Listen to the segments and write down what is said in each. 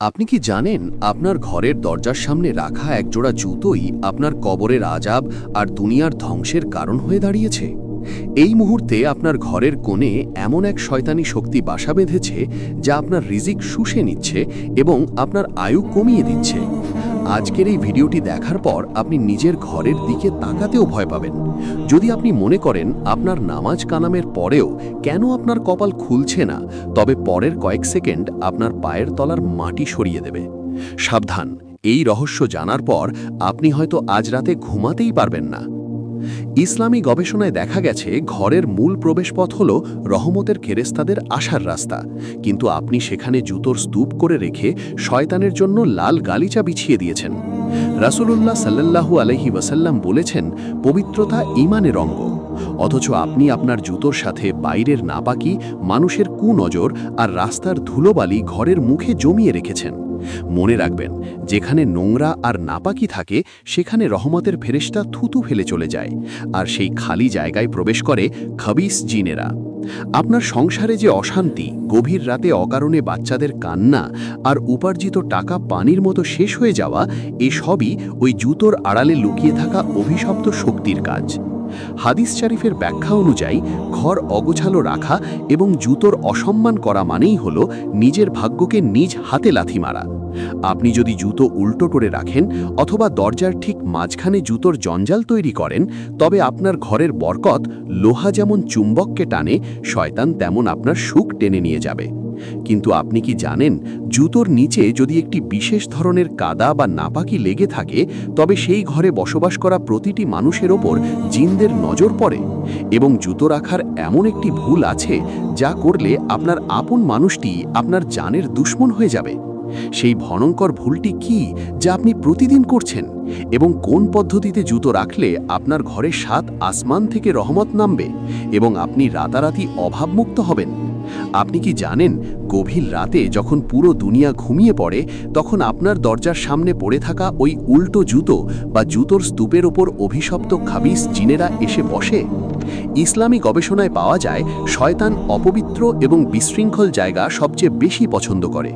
আপনি কি জানেন আপনার ঘরের দরজার সামনে রাখা একজোড়া জুতোই আপনার কবরের আযাব আর দুনিয়ার ধ্বংসের কারণ হয়ে দাঁড়িয়েছে? এই মুহূর্তে আপনার ঘরের কোণে এমন এক শয়তানি শক্তি বাসা বেঁধেছে যা আপনার রিজিক শুষে নিচ্ছে এবং আপনার আয়ু কমিয়ে দিচ্ছে। আজকের এই ভিডিওটি দেখার পর আপনি নিজের ঘরের দিকে তাকাতেও ভয় পাবেন। যদি আপনি মনে করেন আপনার নামাজ কালামের পরেও কেন আপনার কপাল খুলছে না, তবে পরের কয়েক সেকেন্ড আপনার পায়ের তলার মাটি সরিয়ে দেবে। সাবধান, এই রহস্য জানার পর আপনি হয়তো আজ রাতে ঘুমাতেই পারবেন না। ইসলামী গবেষণায় দেখা গেছে ঘরের মূল প্রবেশপথ হল রহমতের ফেরেশতাদের আসার রাস্তা, কিন্তু আপনি সেখানে জুতোর স্তূপ করে রেখে শয়তানের জন্য লাল গালিচা বিছিয়ে দিয়েছেন। রাসূলুল্লাহ সাল্লাল্লাহু আলাইহি ওয়াসাল্লাম বলেছেন, পবিত্রতা ঈমানের অঙ্গ, অথচ আপনি আপনার জুতোর সাথে বাইরের নাপাকি, মানুষের কুনজর আর রাস্তার ধুলোবালি ঘরের মুখে জমিয়ে রেখেছেন। মনে রাখবেন, যেখানে নোংরা আর নাপাকি থাকে সেখানে রহমতের ফেরেশতা থুতু ফেলে চলে যায়, আর সেই খালি জায়গায় প্রবেশ করে খবিস জিনেরা। আপনার সংসারে যে অশান্তি, গভীর রাতে অকারণে বাচ্চাদের কান্না আর উপার্জিত টাকা পানির মতো শেষ হয়ে যাওয়া, এসবই ওই জুতোর আড়ালে লুকিয়ে থাকা অভিশপ্ত শক্তির কাজ। হাদিস শরীফের ব্যাখ্যা অনুযায়ী ঘর অগোছালো রাখা এবং জুতোর অসম্মান করা মানেই হল নিজের ভাগ্যকে নিজ হাতে লাথি মারা। আপনি যদি জুতো উল্টো করে রাখেন অথবা দরজার ঠিক মাঝখানে জুতোর জঞ্জাল তৈরি করেন, তবে আপনার ঘরের বরকত লোহা যেমন চুম্বককে টানে, শয়তান তেমন আপনার সুখ টেনে নিয়ে যাবে। কিন্তু আপনি কি জানেন, জুতোর নিচে যদি একটি বিশেষ ধরনের কাদা বা নাপাকি লেগে থাকে, তবে সেই ঘরে বসবাস করা প্রতিটি মানুষের ওপর জিনদের নজর পড়ে। এবং জুতো রাখার এমন একটি ভুল আছে যা করলে আপনার আপন মানুষটি আপনার জানের দুশমন হয়ে যাবে। সেই ভয়ঙ্কর ভুলটি কি যা আপনি প্রতিদিন করছেন, এবং কোন পদ্ধতিতে জুতো রাখলে আপনার ঘরে 7 আসমান থেকে রহমত নামবে এবং আপনি রাতারাতি অভাবমুক্ত হবেন? আপনি কি জানেন, গভীর রাতে যখন পুরো দুনিয়া ঘুমিয়ে পড়ে, তখন আপনার দরজার সামনে পড়ে থাকা ওই উল্টো জুতো বা জুতোর স্তূপের ওপর অভিশপ্ত খাবিস জিনেরা এসে বসে? ইসলামী গবেষণায় পাওয়া যায়, শয়তান অপবিত্র এবং বিশৃঙ্খল জায়গা সবচেয়ে বেশি পছন্দ করে।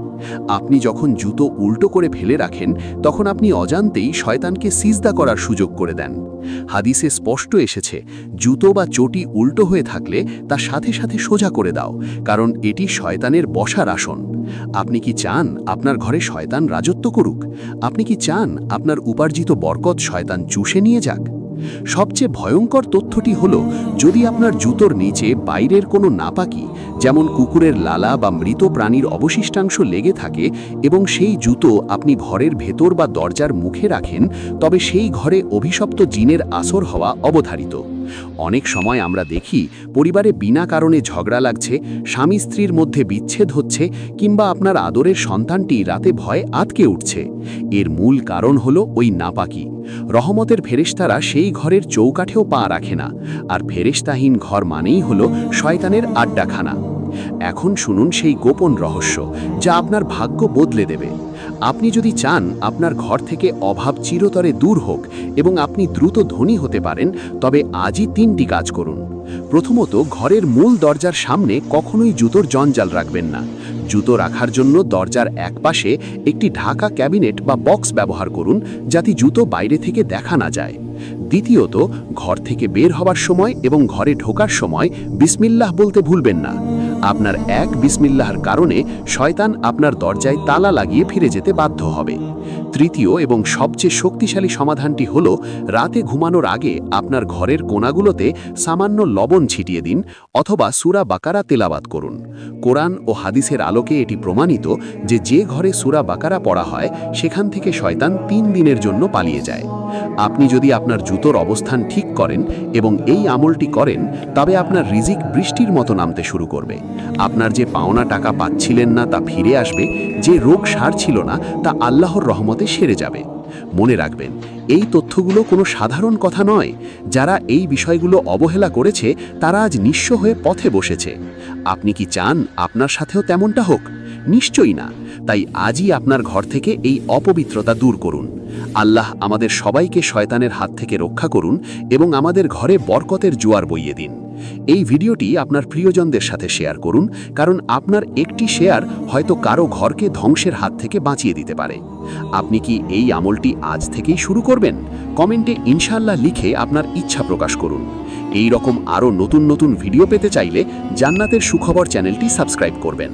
আপনি যখন জুতো উল্টো করে ফেলে রাখেন, তখন আপনি অজান্তেই শয়তানকে সিজদা করার সুযোগ করে দেন। হাদিসে স্পষ্ট এসেছে, জুতো বা চটি উল্টো হয়ে থাকলে তা সাথে সাথে সোজা করে দাও, কারণ এটি শয়তানের বসার আসন। আপনি কি চান আপনার ঘরে শয়তান রাজত্ব করুক? আপনি কি চান আপনার উপার্জিত বরকত শয়তান চুষে নিয়ে যাক? সবচেয়ে ভয়ঙ্কর তথ্যটি হলো, যদি আপনার জুতোর নিচে বাইরের কোনো নাপাকি, যেমন কুকুরের লালা বা মৃত প্রাণীর অবশিষ্টাংশ লেগে থাকে এবং সেই জুতো আপনি ঘরের ভেতর বা দরজার মুখে রাখেন, তবে সেই ঘরে অভিশপ্ত জিনের আসর হওয়া অবধারিত। অনেক সময় আমরা দেখি পরিবারে বিনা কারণে ঝগড়া লাগছে, স্বামী স্ত্রীর মধ্যে বিচ্ছেদ হচ্ছে, কিংবা আপনার আদরের সন্তানটি রাতে ভয়ে আতকে উঠছে। এর মূল কারণ হলো ওই নাপাকি। রহমতের ফেরেশতারা সেই ঘরের চৌকাঠেও পা রাখে না, আর ফেরেশতাহীন ঘর মানেই হলো শয়তানের আড্ডাখানা। এখন শুনুন সেই গোপন রহস্য যা আপনার ভাগ্য বদলে দেবে। আপনি যদি চান আপনার ঘর থেকে অভাব চিরতরে দূর হোক এবং আপনি দ্রুত ধনী হতে পারেন, তবে আজই 3টি কাজ করুন। প্রথমত, ঘরের মূল দরজার সামনে কখনোই জুতোর জঞ্জাল রাখবেন না। জুতো রাখার জন্য দরজার একপাশে একটি ঢাকা ক্যাবিনেট বা বক্স ব্যবহার করুন, যাতে জুতো বাইরে থেকে দেখা না যায়। দ্বিতীয়ত, ঘর থেকে বের হবার সময় এবং ঘরে ঢোকার সময় বিসমিল্লাহ বলতে ভুলবেন না। আপনার এক বিসমিল্লাহর কারণে শয়তান আপনার দরজায় তালা লাগিয়ে ফিরে যেতে বাধ্য হবে। তৃতীয় এবং সবচেয়ে শক্তিশালী সমাধানটি হল, রাতে ঘুমানোর আগে আপনার ঘরের কোণাগুলোতে সামান্য লবণ ছিটিয়ে দিন অথবা সূরা বাকারা তেলাওয়াত করুন। কোরআন ও হাদিসের আলোকে এটি প্রমাণিত যে যে ঘরে সূরা বাকারা পড়া হয় সেখান থেকে শয়তান 3 দিনের জন্য পালিয়ে যায়। আপনি যদি আপনার জুতোর অবস্থান ঠিক করেন এবং এই আমলটি করেন, তবে আপনার রিজিক বৃষ্টির মতো নামতে শুরু করবে। আপনার যে পাওনা টাকা পাচ্ছিলেন না তা ফিরে আসবে, যে রোগ সারছিল না তা আল্লাহর রহমতে সেরে যাবে। মনে রাখবেন, এই তথ্যগুলো কোনো সাধারণ কথা নয়। যারা এই বিষয়গুলো অবহেলা করেছে তারা আজ নিঃস্ব হয়ে পথে বসেছে। আপনি কি চান আপনার সাথেও তেমনটা হোক? নিশ্চয়ই না। তাই আজই আপনার ঘর থেকে এই অপবিত্রতা দূর করুন। আল্লাহ আমাদের সবাইকে শয়তানের হাত থেকে রক্ষা করুন এবং আমাদের ঘরে বরকতের জোয়ার বইয়ে দিন। এই ভিডিওটি আপনার প্রিয়জনদের সাথে শেয়ার করুন, কারণ আপনার একটি শেয়ার হয়তো কারো ঘরকে ধ্বংসের হাত থেকে বাঁচিয়ে দিতে পারে। আপনি কি এই আমলটি আজ থেকেই শুরু করবেন? কমেন্টে ইনশাআল্লাহ লিখে আপনার ইচ্ছা প্রকাশ করুন। এই রকম আরও নতুন নতুন ভিডিও পেতে চাইলে জান্নাতের সুখবর চ্যানেলটি সাবস্ক্রাইব করবেন।